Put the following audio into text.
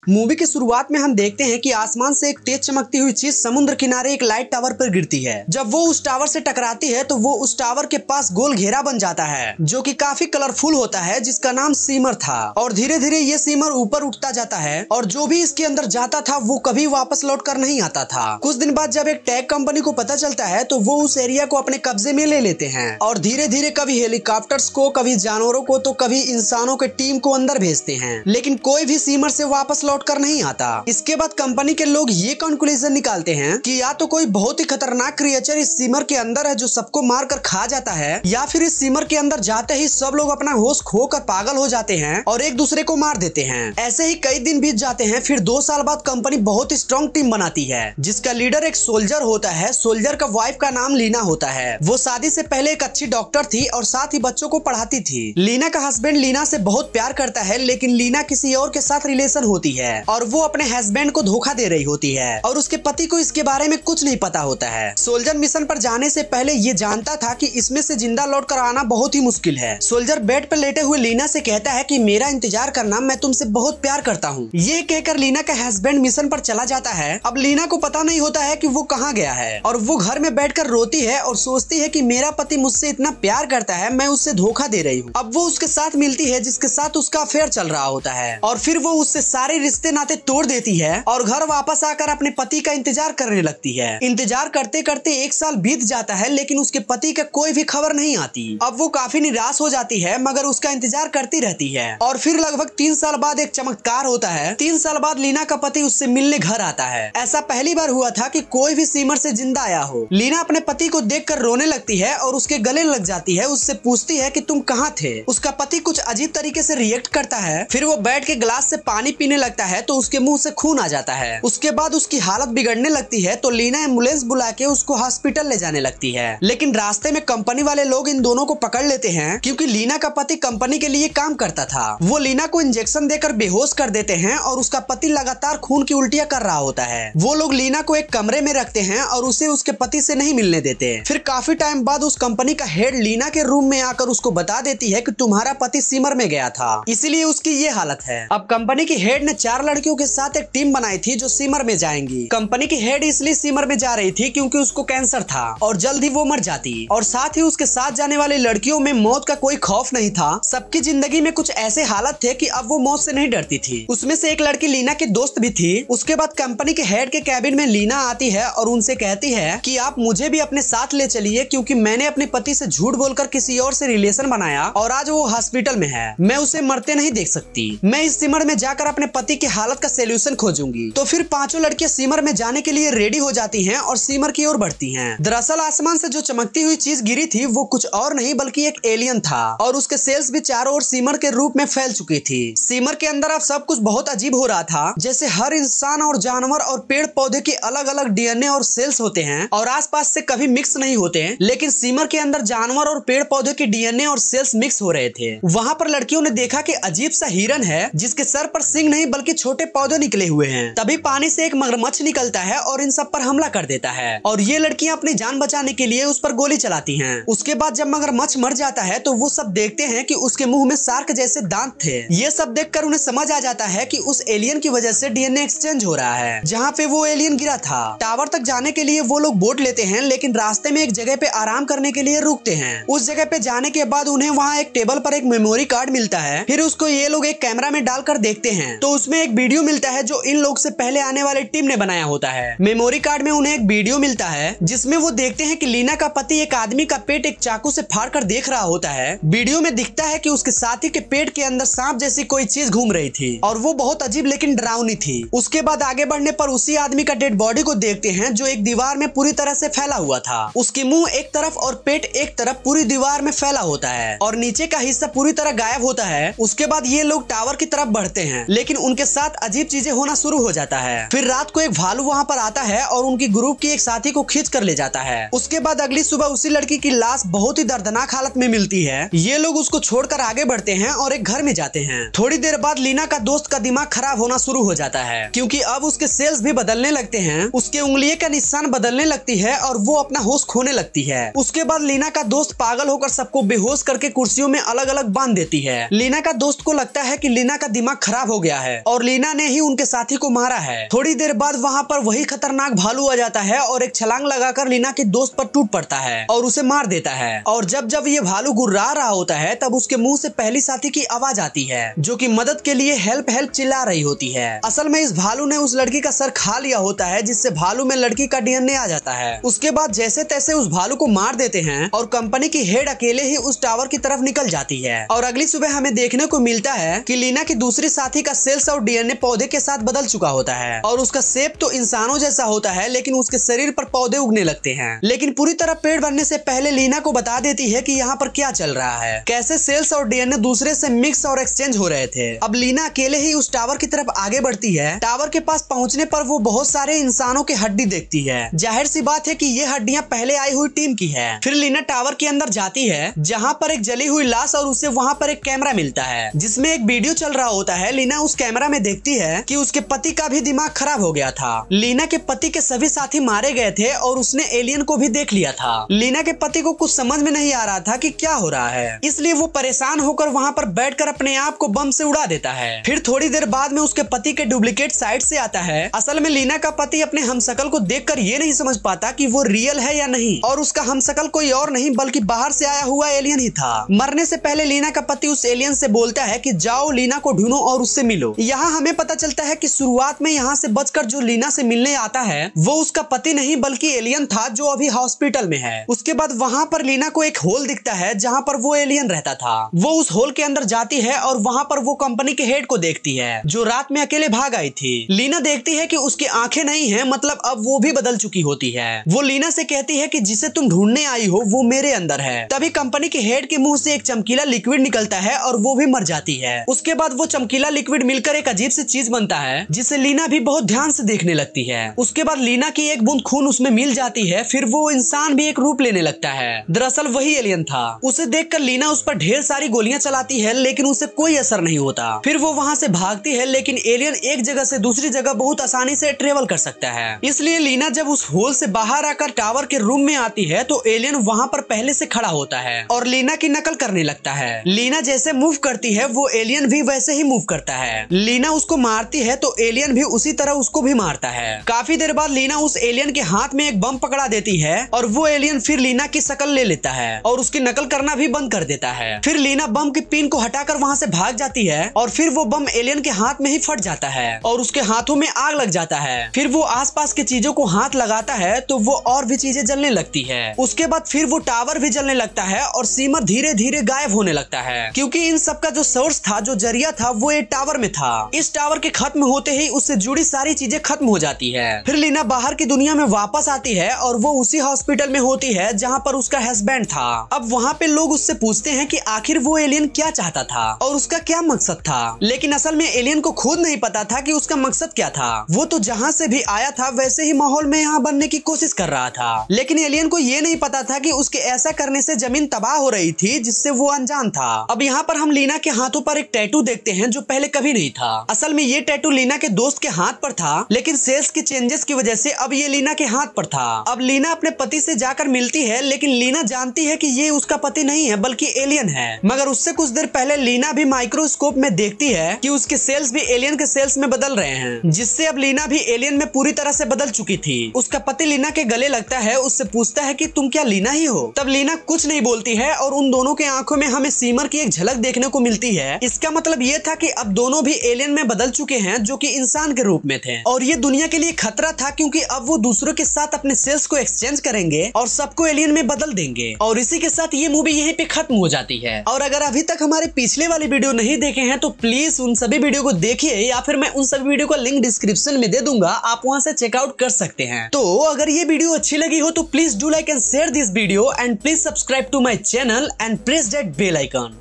Movie की शुरुआत में हम देखते हैं कि आसमान से एक तेज चमकती हुई चीज समुद्र किनारे एक लाइट टावर पर गिरती है। जब वो उस टावर से टकराती है तो वो उस टावर के पास गोल घेरा बन जाता है जो कि काफी कलरफुल होता है, जिसका नाम सीमर था। और धीरे धीरे ये सीमर ऊपर उठता जाता है और जो भी इसके अंदर जाता था वो कभी वापस लौट कर नहीं आता था। कुछ दिन बाद जब एक टैग कंपनी को पता चलता है तो वो उस एरिया को अपने कब्जे में ले लेते हैं और धीरे धीरे कभी हेलीकॉप्टर्स को, कभी जानवरों को, तो कभी इंसानों के टीम को अंदर भेजते हैं, लेकिन कोई भी सीमर से वापस लौट कर नहीं आता। इसके बाद कंपनी के लोग ये कंक्लूजन निकालते हैं कि या तो कोई बहुत ही खतरनाक क्रिएचर इस सीमर के अंदर है जो सबको मारकर खा जाता है, या फिर इस सीमर के अंदर जाते ही सब लोग अपना होश खोकर पागल हो जाते हैं और एक दूसरे को मार देते हैं। ऐसे ही कई दिन बीत जाते हैं। फिर 2 साल बाद कंपनी बहुत ही स्ट्रॉन्ग टीम बनाती है जिसका लीडर एक सोल्जर होता है। सोल्जर का वाइफ का नाम लीना होता है। वो शादी से पहले एक अच्छी डॉक्टर थी और साथ ही बच्चों को पढ़ाती थी। लीना का हस्बैंड लीना से बहुत प्यार करता है, लेकिन लीना किसी और के साथ रिलेशन होती है और वो अपने हस्बैंड को धोखा दे रही होती है और उसके पति को इसके बारे में कुछ नहीं पता होता है। सोल्जर मिशन पर जाने से पहले ये जानता था कि इसमें से जिंदा लौट कर आना बहुत ही मुश्किल है। सोल्जर बेड पर लेटे हुए लीना से कहता है कि मेरा इंतजार करना, मैं तुमसे बहुत प्यार करता हूँ। ये कहकर लीना का हस्बैंड मिशन पर चला जाता है। अब लीना को पता नहीं होता है कि वो कहाँ गया है और वो घर में बैठकर रोती है और सोचती है कि मेरा पति मुझसे इतना प्यार करता है, मैं उससे धोखा दे रही हूँ। अब वो उसके साथ मिलती है जिसके साथ उसका अफेयर चल रहा होता है और फिर वो उससे सारे रिश्ते नाते तोड़ देती है और घर वापस आकर अपने पति का इंतजार करने लगती है। इंतजार करते करते 1 साल बीत जाता है, लेकिन उसके पति का कोई भी खबर नहीं आती। अब वो काफी निराश हो जाती है, मगर उसका इंतजार करती रहती है। और फिर लगभग 3 साल बाद एक चमत्कार होता है। 3 साल बाद लीना का पति उससे मिलने घर आता है। ऐसा पहली बार हुआ था कि कोई भी सीमर से जिंदा आया हो। लीना अपने पति को देखकर रोने लगती है और उसके गले लग जाती है। उससे पूछती है कि तुम कहाँ थे। उसका पति कुछ अजीब तरीके से रिएक्ट करता है। फिर वो बैठ के गिलास से पानी पीने लगता है तो उसके मुंह से खून आ जाता है। उसके बाद उसकी हालत बिगड़ने लगती है तो लीना एम्बुलेंस बुला के उसको हॉस्पिटल ले जाने लगती है, लेकिन रास्ते में कंपनी वाले लोग इन दोनों को पकड़ लेते हैं क्योंकि लीना का पति कंपनी के लिए काम करता था। वो लीना को इंजेक्शन देकर बेहोश कर देते हैं और उसका पति लगातार खून की उल्टियां कर रहा होता है। वो लोग लीना को एक कमरे में रखते हैं और उसे उसके पति से नहीं मिलने देते। फिर काफी टाइम बाद उस कंपनी का हेड लीना के रूम में आकर उसको बता देती है कि तुम्हारा पति सीमर में गया था, इसीलिए उसकी ये हालत है। अब कंपनी की हेड ने 4 लड़कियों के साथ एक टीम बनाई थी जो सीमर में जाएंगी। कंपनी की हेड इसलिए सीमर में जा रही थी क्योंकि उसको कैंसर था और जल्द ही वो मर जाती, और साथ ही उसके साथ जाने वाली लड़कियों में मौत का कोई खौफ नहीं था। सबकी जिंदगी में कुछ ऐसे हालत थे कि अब वो मौत से नहीं डरती थी। उसमें से एक लड़की लीना की दोस्त भी थी। उसके बाद कंपनी के हेड के कैबिन में लीना आती है और उनसे कहती है कि आप मुझे भी अपने साथ ले चलिए क्योंकि मैंने अपने पति से झूठ बोलकर किसी और से रिलेशन बनाया और आज वो हॉस्पिटल में है। मैं उसे मरते नहीं देख सकती। मैं इस सीमर में जाकर अपने पति की हालत का सोल्यूशन खोजूंगी। तो फिर 5 लड़कियां सीमर में जाने के लिए रेडी हो जाती हैं और सीमर की ओर बढ़ती हैं। दरअसल आसमान से जो चमकती हुई चीज गिरी थी वो कुछ और नहीं बल्कि एक एलियन था और उसके सेल्स भी चारों ओर सीमर के रूप में फैल चुकी थी। सीमर के अंदर अब सब कुछ बहुत अजीब हो रहा था, जैसे हर इंसान और जानवर और पेड़ पौधे के अलग अलग डीएनए और सेल्स होते हैं और आसपास से कभी मिक्स नहीं होते, लेकिन सीमर के अंदर जानवर और पेड़ पौधे के डीएनए और सेल्स मिक्स हो रहे थे। वहाँ पर लड़कियों ने देखा कि अजीब सा हिरन है जिसके सर पर सिंग नहीं बल्कि छोटे पौधे निकले हुए हैं। तभी पानी से एक मगरमच्छ निकलता है और इन सब पर हमला कर देता है और ये लड़कियां अपनी जान बचाने के लिए उस पर गोली चलाती हैं। उसके बाद जब मगरमच्छ मर जाता है तो वो सब देखते हैं कि उसके मुंह में शार्क जैसे दांत थे। ये सब देखकर उन्हें समझ आ जाता है कि उस एलियन की वजह से डीएनए एक्सचेंज हो रहा है जहाँ पे वो एलियन गिरा था। टावर तक जाने के लिए वो लोग बोट लेते हैं, लेकिन रास्ते में एक जगह पे आराम करने के लिए रुकते हैं। उस जगह पे जाने के बाद उन्हें वहाँ एक टेबल पर एक मेमोरी कार्ड मिलता है। फिर उसको ये लोग एक कैमरा में डालकर देखते हैं तो उसमें एक वीडियो मिलता है जो इन लोग से पहले आने वाली टीम ने बनाया होता है। मेमोरी कार्ड में उन्हें एक वीडियो मिलता है जिसमें वो देखते हैं कि लीना का पति एक आदमी का पेट एक चाकू से फाड़कर देख रहा होता है। वीडियो में दिखता है कि उसके साथी के पेट के अंदर सांप जैसी कोई चीज घूम रही थी और वो बहुत अजीब लेकिन डरावनी थी। उसके बाद आगे बढ़ने पर उसी आदमी का डेड बॉडी को देखते हैं जो एक दीवार में पूरी तरह से फैला हुआ था। उसकी मुंह एक तरफ और पेट एक तरफ पूरी दीवार में फैला होता है और नीचे का हिस्सा पूरी तरह गायब होता है। उसके बाद ये लोग टावर की तरफ बढ़ते हैं, लेकिन उनके साथ अजीब चीजें होना शुरू हो जाता है। फिर रात को एक भालू वहाँ पर आता है और उनकी ग्रुप की एक साथी को खींच कर ले जाता है। उसके बाद अगली सुबह उसी लड़की की लाश बहुत ही दर्दनाक हालत में मिलती है। ये लोग उसको छोड़कर आगे बढ़ते हैं और एक घर में जाते हैं। थोड़ी देर बाद लीना का दोस्त का दिमाग खराब होना शुरू हो जाता है क्योंकि अब उसके सेल्स भी बदलने लगते हैं। उसके उंगलियों का निशान बदलने लगती है और वो अपना होश खोने लगती है। उसके बाद लीना का दोस्त पागल होकर सबको बेहोश करके कुर्सियों में अलग अलग बांध देती है। लीना का दोस्त को लगता है कि लीना का दिमाग खराब हो गया है और लीना ने ही उनके साथी को मारा है। थोड़ी देर बाद वहाँ पर वही खतरनाक भालू आ जाता है और एक छलांग लगाकर लीना के दोस्त पर टूट पड़ता है और उसे मार देता है। और जब ये भालू गुर्रा रहा होता है तब उसके मुंह से पहली साथी की आवाज आती है जो कि मदद के लिए हेल्प हेल्प चिल्ला रही होती है। असल में इस भालू ने उस लड़की का सर खा लिया होता है जिससे भालू में लड़की का डीएनए आ जाता है। उसके बाद जैसे तैसे उस भालू को मार देते हैं और कंपनी की हेड अकेले ही उस टावर की तरफ निकल जाती है। और अगली सुबह हमें देखने को मिलता है कि लीना की दूसरी साथी का सेल्स और डीएनए पौधे के साथ बदल चुका होता है और उसका शेप तो इंसानों जैसा होता है लेकिन उसके शरीर पर पौधे उगने लगते हैं। लेकिन पूरी तरह पेड़ बनने से पहले लीना को बता देती है कि यहाँ पर क्या चल रहा है, कैसे सेल्स और डीएनए दूसरे से मिक्स और एक्सचेंज हो रहे थे। अब लीना अकेले ही उस टावर की तरफ आगे बढ़ती है। टावर के पास पहुँचने पर वो बहुत सारे इंसानों की हड्डी देखती है। जाहिर सी बात है कि ये हड्डियाँ पहले आई हुई टीम की है। फिर लीना टावर के अंदर जाती है जहाँ पर एक जली हुई लाश और उसे वहाँ पर एक कैमरा मिलता है जिसमें एक वीडियो चल रहा होता है। लीना उस कैमरा में देखती है कि उसके पति का भी दिमाग खराब हो गया था। लीना के पति के सभी साथी मारे गए थे और उसने एलियन को भी देख लिया था। लीना के पति को कुछ समझ में नहीं आ रहा था कि क्या हो रहा है, इसलिए वो परेशान होकर वहाँ पर बैठकर अपने आप को बम से उड़ा देता है। फिर थोड़ी देर बाद में उसके पति के डुप्लीकेट साइड से आता है। असल में लीना का पति अपने हमशक्ल को देखकर ये नहीं समझ पाता कि वो रियल है या नहीं और उसका हमशक्ल कोई और नहीं बल्कि बाहर से आया हुआ एलियन ही था। मरने से पहले लीना का पति उस एलियन से बोलता है कि जाओ लीना को ढूंढो और उससे मिलो। यहाँ हमें पता चलता है कि शुरुआत में यहाँ से बचकर जो लीना से मिलने आता है वो उसका पति नहीं बल्कि एलियन था जो अभी हॉस्पिटल में है। उसके बाद वहाँ पर लीना को एक होल दिखता है जहाँ पर वो एलियन रहता था। वो उस होल के अंदर जाती है और वहाँ पर वो कंपनी के हेड को देखती है जो रात में अकेले भाग आई थी। लीना देखती है कि उसकी आंखें नहीं है, मतलब अब वो भी बदल चुकी होती है। वो लीना से कहती है कि जिसे तुम ढूंढने आई हो वो मेरे अंदर है। तभी कंपनी के हेड के मुंह से एक चमकीला लिक्विड निकलता है और वो भी मर जाती है। उसके बाद वो चमकीला लिक्विड मिलकर एक अजीब सी चीज बनता है जिसे लीना भी बहुत ध्यान से देखने लगती है। उसके बाद लीना की एक बूंद खून उसमें मिल जाती है। फिर वो इंसान भी एक रूप लेने लगता है। दरअसल वही एलियन था। उसे देखकर लीना उस पर ढेर सारी गोलियां चलाती है लेकिन उसे कोई असर नहीं होता। फिर वो वहाँ से भागती है लेकिन एलियन एक जगह से दूसरी जगह बहुत आसानी से ट्रेवल कर सकता है। इसलिए लीना जब उस होल से बाहर आकर टावर के रूम में आती है तो एलियन वहाँ पर पहले से खड़ा होता है और लीना की नकल करने लगता है। लीना जैसे मूव करती है वो एलियन भी वैसे ही मूव करता है। लीना उसको मारती है तो एलियन भी उसी तरह उसको भी मारता है। काफी देर बाद लीना उस एलियन के हाथ में एक बम पकड़ा देती है और वो एलियन फिर लीना की शक्ल ले लेता है और उसकी नकल करना भी बंद कर देता है। फिर लीना बम की पिन को हटाकर वहाँ से भाग जाती है और फिर वो बम एलियन के हाथ में ही फट जाता है और उसके हाथों में आग लग जाता है। फिर वो आसपास की चीजों को हाथ लगाता है तो वो और भी चीजें जलने लगती है। उसके बाद फिर वो टावर भी जलने लगता है और सीमर धीरे धीरे गायब होने लगता है क्योंकि इन सब का जो सोर्स था, जो जरिया था, वो ये टावर में था। इस टावर के खत्म होते ही उससे जुड़ी सारी चीजें खत्म हो जाती है। फिर लीना बाहर की दुनिया में वापस आती है और वो उसी हॉस्पिटल में होती है जहाँ पर उसका हस्बैंड था। अब वहाँ पे लोग उससे पूछते हैं कि आखिर वो एलियन क्या चाहता था और उसका क्या मकसद था, लेकिन असल में एलियन को खुद नहीं पता था कि उसका मकसद क्या था। वो तो जहाँ से भी आया था वैसे ही माहौल में यहाँ बनने की कोशिश कर रहा था, लेकिन एलियन को ये नहीं पता था कि उसके ऐसा करने से जमीन तबाह हो रही थी जिससे वो अनजान था। अब यहाँ पर हम लीना के हाथों पर एक टैटू देखते हैं जो पहले कभी नहीं था। असल में ये टैटू लीना के दोस्त के हाथ पर था लेकिन सेल्स के चेंजेस की वजह से अब ये लीना के हाथ पर था। अब लीना अपने पति से जाकर मिलती है लेकिन लीना जानती है कि ये उसका पति नहीं है बल्कि एलियन है। मगर उससे कुछ देर पहले लीना भी माइक्रोस्कोप में देखती है कि उसके सेल्स भी एलियन के सेल्स में बदल रहे हैं, जिससे अब लीना भी एलियन में पूरी तरह से बदल चुकी थी। उसका पति लीना के गले लगता है, उससे पूछता है कि तुम क्या लीना ही हो? तब लीना कुछ नहीं बोलती है और उन दोनों के आंखों में हमें सीमर की एक झलक देखने को मिलती है। इसका मतलब ये था कि अब दोनों भी एलियन में बदल चुके हैं जो कि इंसान के रूप में थे और ये दुनिया के लिए खतरा था क्योंकि अब वो दूसरों के साथ अपने सेल्स को एक्सचेंज करेंगे और सबको एलियन में बदल देंगे। और इसी के साथ ये मूवी यहीं पे खत्म हो जाती है। और अगर अभी तक हमारे पिछले वाली वीडियो नहीं देखे हैं तो प्लीज उन सभी वीडियो को देखिए या फिर मैं उन सभी वीडियो का लिंक डिस्क्रिप्शन में दे दूंगा, आप वहां से चेकआउट कर सकते हैं। तो अगर ये वीडियो अच्छी लगी हो तो please do like and share this video and please subscribe to my channel and press that bell icon.